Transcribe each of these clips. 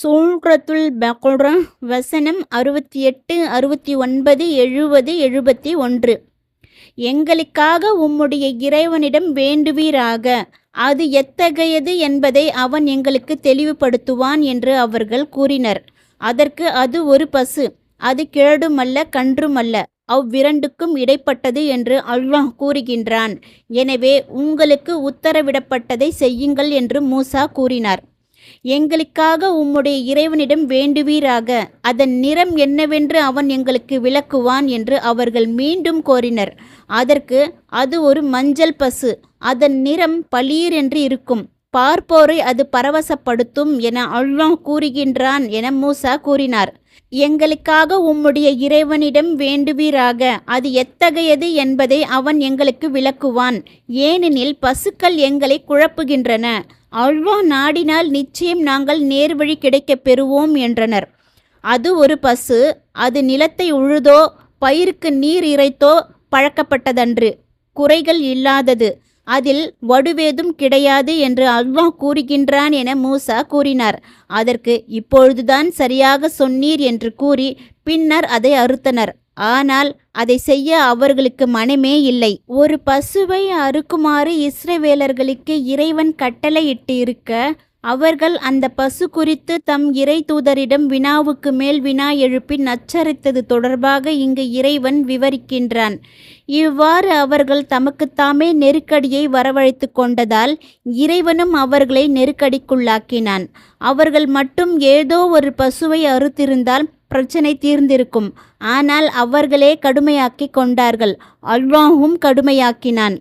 சூரத்துல் பக்ரா வசனம் 68, 69, 70, 71. எங்களுக்காக உம்முடைய இறைவனிடம் வேண்டுவீராக, அது எத்தகையது என்பதை அவன் எங்களுக்கு தெளிவுபடுத்துவான் என்று அவர்கள் கூறினர். அதற்கு அது ஒரு பசு, அது கிழடுமல்ல கன்றுமல்ல, அவ்விரண்டுக்கும் இடைப்பட்டது என்று அல்லாஹ் கூறுகின்றான். எனவே உங்களுக்கு உத்தரவிடப்பட்டதை செய்யுங்கள் என்று மூசா கூறினார். எங்களுக்காக உம்முடைய இறைவனிடம் வேண்டுவீராக, அதன் நிறம் என்னவென்று அவன் எங்களுக்கு விளக்குவான் என்று அவர்கள் மீண்டும் கோரினர். அதற்கு அது ஒரு மஞ்சள் பசு, அதன் நிறம் பளீர் என்று இருக்கும், பார்ப்போரை அது பரவசப்படுத்தும் என அல்லாஹ் கூறுகின்றான் என மூசா கூறினார். எங்களுக்காக உம்முடைய இறைவனிடம் வேண்டுவீராக, அது எத்தகையது என்பதை அவன் எங்களுக்கு விளக்குவான், ஏனெனில் பசுக்கள் எங்களை குழப்புகின்றன. அல்லாஹ் நாடினால் நிச்சயம் நாங்கள் நேர்வழி கிடைக்கப் பெறுவோம் என்றனர். அது ஒரு பசு, அது நிலத்தை உழுதோ பயிருக்கு நீர் இறைத்தோ பழக்கப்பட்டதன்று, குறைகள் இல்லாதது, அதில் வடுவேதும் கிடையாது என்று அல்லாஹ் கூறுகின்றான் என மூசா கூறினார். அதற்கு இப்பொழுதுதான் சரியாக சொன்னீர் என்று கூறி பின்னர் அதை அறுத்தனர். ஆனால் அதை செய்ய அவர்களுக்கு மனமே இல்லை. ஒரு பசுவை அறுக்குமாறு இஸ்ரவேலர்களுக்கு இறைவன் கட்டளையிட்டு இருக்க, அவர்கள் அந்த பசு குறித்து தம் இறை தூதரிடம் வினாவுக்கு மேல் வினா எழுப்பி நச்சரித்தது தொடர்பாக இங்கு இறைவன் விவரிக்கின்றான். இவ்வாறு அவர்கள் தமக்குத்தாமே நெருக்கடியை வரவழைத்து கொண்டதால் இறைவனும் அவர்களை நெருக்கடிக்குள்ளாக்கினான். அவர்கள் மட்டும் ஏதோ ஒரு பசுவை அறுத்திருந்தால் பிரச்சனை தீர்ந்திருக்கும். ஆனால் அவர்களே கடுமையாக்கி கொண்டார்கள், அல்லாஹும் கடுமையாக்கினான்.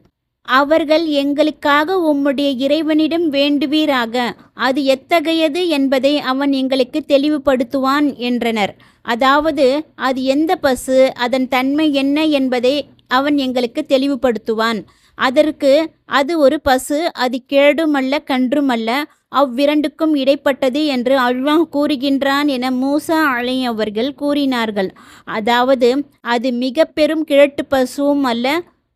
அவர்கள் எங்களுக்காக உம்முடைய இறைவனிடம் வேண்டுவீராக, அது எத்தகையது என்பதை அவன் எங்களுக்கு தெளிவுபடுத்துவான் என்றனர். அதாவது அது எந்த பசு, அதன் தன்மை என்ன என்பதை அவன் எங்களுக்கு தெளிவுபடுத்துவான். அதற்கு அது ஒரு பசு, அது கிழடுமல்ல கன்றுமல்ல, அவ்விரண்டுக்கும் இடைப்பட்டது என்று அல்லாஹ் கூறுகின்றான் என மூசா அலை அவர்கள் கூறினார்கள். அதாவது அது மிக பெரும் கிழட்டு பசுவும் அல்ல,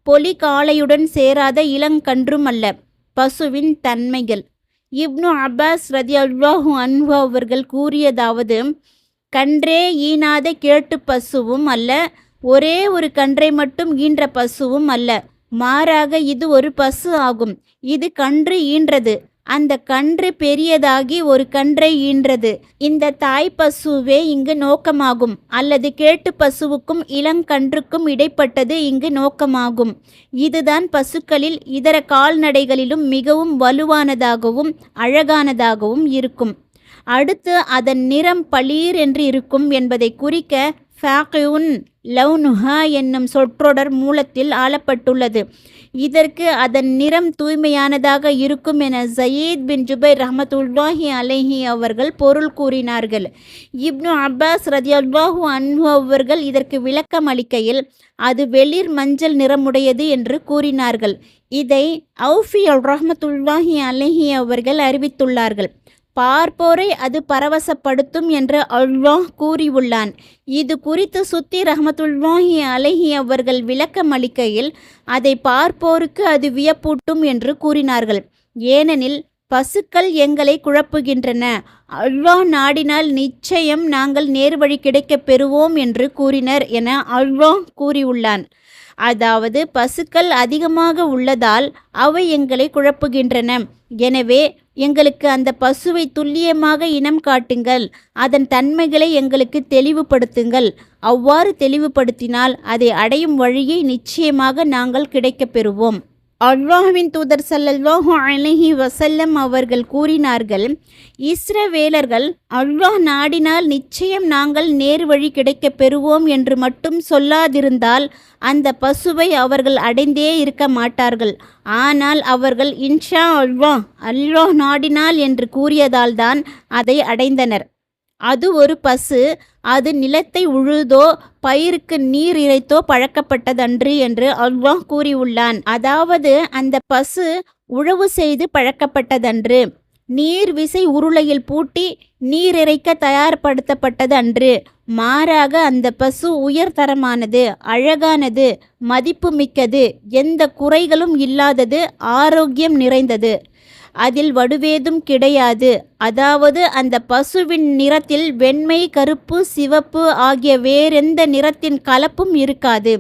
பொலி காளையுடன் சேராத இளங்கன்றும் அல்ல. பசுவின் தன்மைகள். இப்னு அப்பாஸ் ரதியல்லாஹு அன்ஹு அவர்கள் கூறியதாவது, கன்றே ஈனாத கிழட்டு பசுவும் அல்ல, ஒரே ஒரு கன்றை மட்டும் ஈன்ற பசுவும் அல்ல, மாறாக இது ஒரு பசு ஆகும். இது கன்று ஈன்றது, அந்த கன்று பெரியதாகி ஒரு கன்றை ஈன்றது. இந்த தாய் பசுவே இங்கு நோக்கமாகும், அல்லது கேட்டு பசுவுக்கும் இளங்கன்றுக்கும் இடைப்பட்டது இங்கு நோக்கமாகும். இதுதான் பசுக்களில் இதர கால்நடைகளிலும் மிகவும் வலுவானதாகவும் அழகானதாகவும் இருக்கும். அடுத்து அதன் நிறம் பளீர் என்று இருக்கும் என்பதை குறிக்க ஃபாகியுன் லவ்னுஹா என்னும் சொற்றொடர் மூலத்தில் ஆளப்பட்டுள்ளது. இதற்கு அதன் நிறம் தூய்மையானதாக இருக்கும் என சயீத் பின் ஜுபைர் ரஹ்மத்துல்லாஹி அலைஹி அவர்கள் பொருள் கூறினார்கள். இப்னு அப்பாஸ் ரதியல்லாஹு அன்ஹு அவர்கள் இதற்கு விளக்கம் அளிக்கையில் அது வெளிர் மஞ்சள் நிறமுடையது என்று கூறினார்கள். இதை அவுஃபி ரஹ்மத்துல்லாஹி அலைஹி அவர்கள் அறிவித்துள்ளார்கள். பார்ப்போரை அது பரவசப்படுத்தும் என்று அல்லாஹ் கூறியுள்ளான். இது குறித்து சுத்தி ரஹ்மத்துல்லாஹி அலைஹி அவர்கள் விளக்கம் அளிக்கையில் அதை பார்ப்போருக்கு அது வியப்பூட்டும் என்று கூறினார்கள். ஏனெனில் பசுக்கள் எங்களை குழப்புகின்றன, அல்லாஹ் நாடினால் நிச்சயம் நாங்கள் நேர்வழி கிடைக்கப் பெறுவோம் என்று கூறினர் என அல்லாஹ் கூறியுள்ளான். அதாவது பசுக்கள் அதிகமாக உள்ளதால் அவை எங்களை குழப்புகின்றன. எனவே எங்களுக்கு அந்த பசுவை துல்லியமாக இனம் காட்டுங்கள், அதன் தன்மைகளை எங்களுக்கு தெளிவுபடுத்துங்கள். அவ்வாறு தெளிவுபடுத்தினால் அதை அடையும் வழியை நிச்சயமாக நாங்கள் கிடைக்கப் பெறுவோம். அல்லாஹ்வின் தூதர் ஸல்லல்லாஹு அலைஹி வஸல்லம் அவர்கள் கூறினார்கள், இஸ்ரவேலர்கள் அல்லாஹ் நாடினால் நிச்சயம் நாங்கள் நேர்வழி கிடைக்கப் பெறுவோம் என்று மட்டும் சொல்லாதிருந்தால் அந்த பசுவை அவர்கள் அடைந்தே இருக்க மாட்டார்கள். ஆனால் அவர்கள் இன்ஷா அல்லாஹ், அல்லாஹ் நாடினால் என்று கூறியதால்தான் அதை அடைந்தனர். அது ஒரு பசு, அது நிலத்தை உழுதோ பயிருக்கு நீர் இறைத்தோ பழக்கப்பட்டதன்று என்று அல்லாஹ் கூறியுள்ளான். அதாவது அந்த பசு உழவு செய்து பழக்கப்பட்டதன்று, நீர் விசை உருளையில் பூட்டி நீர் இறைக்க தயார்படுத்தப்பட்டது அன்று. மாறாக அந்த பசு உயர்தரமானது, அழகானது, மதிப்புமிக்கது, எந்த குறைகளும் இல்லாதது, ஆரோக்கியம் நிறைந்தது. அதில் வடுவேதும் கிடையாது. அதாவது அந்த பசுவின் நிறத்தில் வெண்மை, கருப்பு, சிவப்பு ஆகிய வேறெந்த நிறத்தின் கலப்பும் இருக்காது.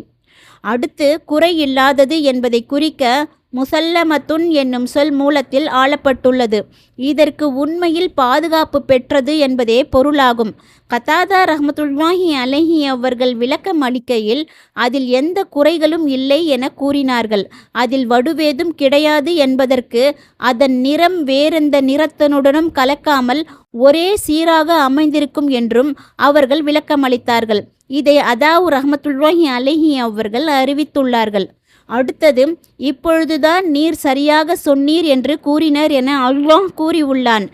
அடுத்து குறை இல்லாதது என்பதை குறிக்க முசல்லமத்துன் என்னும் சொல் மூலத்தில் ஆளப்பட்டுள்ளது. இதற்கு உண்மையில் பாதுகாப்பு பெற்றது என்பதே பொருளாகும். கதாதா ரஹ்மத்துல்லாஹி அலைஹி அவர்கள் விளக்கம் அளிக்கையில் அதில் எந்த குறைகளும் இல்லை என கூறினார்கள். அதில் வடுவேதும் கிடையாது என்பதற்கு அதன் நிறம் வேறெந்த நிறத்தினுடனும் கலக்காமல் ஒரே சீராக அமைந்திருக்கும் என்றும் அவர்கள் விளக்கமளித்தார்கள். இதை அதாவு ரஹ்மத்துல்லாஹி அலைஹி அவர்கள் அறிவித்துள்ளார்கள். அடுத்தது, இப்பொழுதுதான் நீர் சரியாக சொன்னீர் என்று கூறினர் என அல்லாஹ் கூறியுள்ளான்.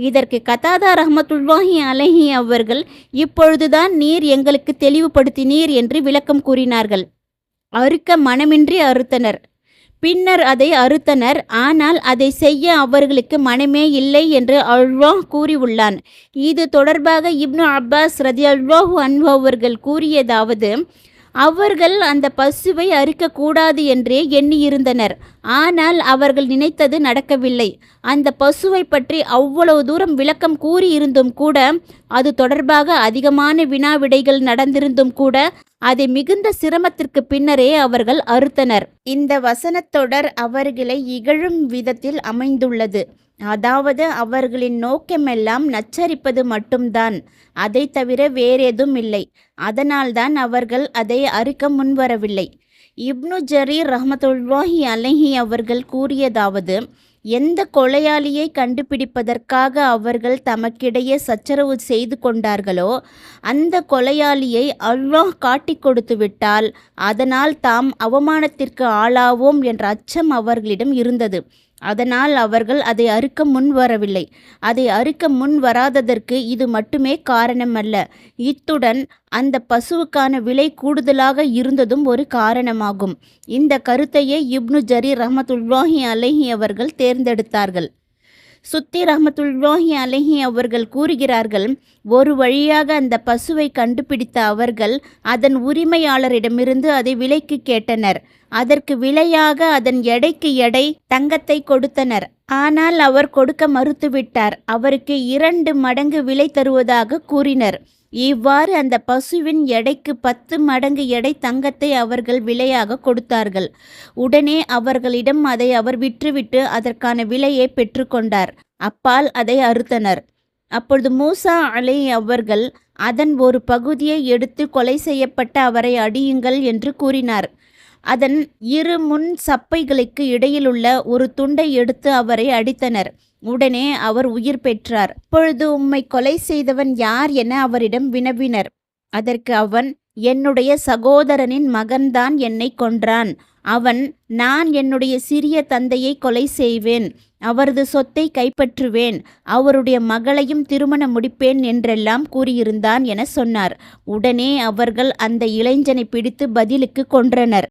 இதற்கு கதாதா ரஹ்மத்துல்லாஹி அலைஹி அவர்கள் இப்பொழுதுதான் நீர் எங்களுக்கு தெளிவுபடுத்தினீர் என்று விளக்கம் கூறினார்கள். அறுக்க மனமின்றி அறுத்தனர். பின்னர் அதை அறுத்தனர். ஆனால் அதை செய்ய அவர்களுக்கு மனமே இல்லை என்று அல்லாஹ் கூறியுள்ளான். இது தொடர்பாக இப்னு அப்பாஸ் ரதியல்லாஹு அன்ஹு அவர்கள் கூறியதாவது, அவர்கள் அந்த பசுவை அறுக்கக்கூடாது என்றே எண்ணியிருந்தனர். ஆனால் அவர்கள் நினைத்தது நடக்கவில்லை. அந்த பசுவை பற்றி அவ்வளவு தூரம் விளக்கம் கூறியிருந்தும் கூட, அது தொடர்பாக அதிகமான வினாவிடைகள் நடந்திருந்தும் கூட, அதை மிகுந்த சிரமத்திற்கு பின்னரே அவர்கள் அறுத்தனர். இந்த வசனத்தொடர் அவர்களை இகழும் விதத்தில் அமைந்துள்ளது. அதாவது அவர்களின் நோக்கமெல்லாம் நச்சரிப்பது மட்டும்தான், அதை தவிர வேறேதும் இல்லை. அதனால்தான் அவர்கள் அதை அறுக்க முன்வரவில்லை. இப்னு ஜரீர் ரஹ்மத்துல்லாஹி அலைஹி அவர்கள் கூறியதாவது, எந்த கொலையாளியை கண்டுபிடிப்பதற்காக அவர்கள் தமக்கிடையே சச்சரவு செய்து கொண்டார்களோ அந்த கொலையாளியை அல்லாஹ் காட்டி கொடுத்து விட்டால் அதனால் தாம் அவமானத்திற்கு ஆளாவோம் என்ற அச்சம் அவர்களிடம் இருந்தது. அதனால் அவர்கள் அதை அறுக்க முன் வரவில்லை. அதை அறுக்க முன் வராததற்கு இது மட்டுமே காரணமல்ல, இத்துடன் அந்த பசுவுக்கான விலை கூடுதலாக இருந்ததும் ஒரு காரணமாகும். இந்த கருத்தையே இப்னு ஜரீர் ரஹ்மத்துல்லாஹி அலைஹி அவர்கள் தேர்ந்தெடுத்தார்கள். சுத்தி ரஹ்மத்துல்லாஹி அலைஹி அவர்கள் கூறுகிறார்கள், ஒரு வழியாக அந்த பசுவை கண்டுபிடித்த அவர்கள் அதன் உரிமையாளரிடமிருந்து அதை விலைக்கு கேட்டனர். அதற்கு விலையாக அதன் எடைக்கு எடை தங்கத்தை கொடுத்தனர். ஆனால் அவர் கொடுக்க மறுத்துவிட்டார். அவருக்கு 2 மடங்கு விலை தருவதாக கூறினர். இவ்வாறு அந்த பசுவின் எடைக்கு 10 மடங்கு எடை தங்கத்தை அவர்கள் விலையாக கொடுத்தார்கள். உடனே அவர்களிடம் அதை அவர் விற்றுவிட்டு அதற்கான விலையை பெற்றுக்கொண்டார். அப்பால் அதை அறுத்தனர். அப்பொழுது மூசா அலைஹி அவர்கள் அதன் ஒரு பகுதியை எடுத்து கொலை செய்யப்பட்ட அவரை அடியுங்கள் என்று கூறினார். அதன் 2 முன் சப்பைகளுக்கு இடையிலுள்ள ஒரு துண்டை எடுத்து அவரை அடித்தனர். உடனே அவர் உயிர் பெற்றார். அப்பொழுது உம்மை கொலை செய்தவன் யார் என அவரிடம் வினவினர். அதற்கு அவன், என்னுடைய சகோதரனின் மகன்தான் என்னை கொன்றான். அவன், நான் என்னுடைய சிறிய தந்தையை கொலை செய்வேன், அவரது சொத்தை கைப்பற்றுவேன், அவருடைய மகளையும் திருமணம் முடிப்பேன் என்றெல்லாம் கூறியிருந்தான் என சொன்னார். உடனே அவர்கள் அந்த இளைஞனை பிடித்து பதிலுக்கு கொன்றனர்.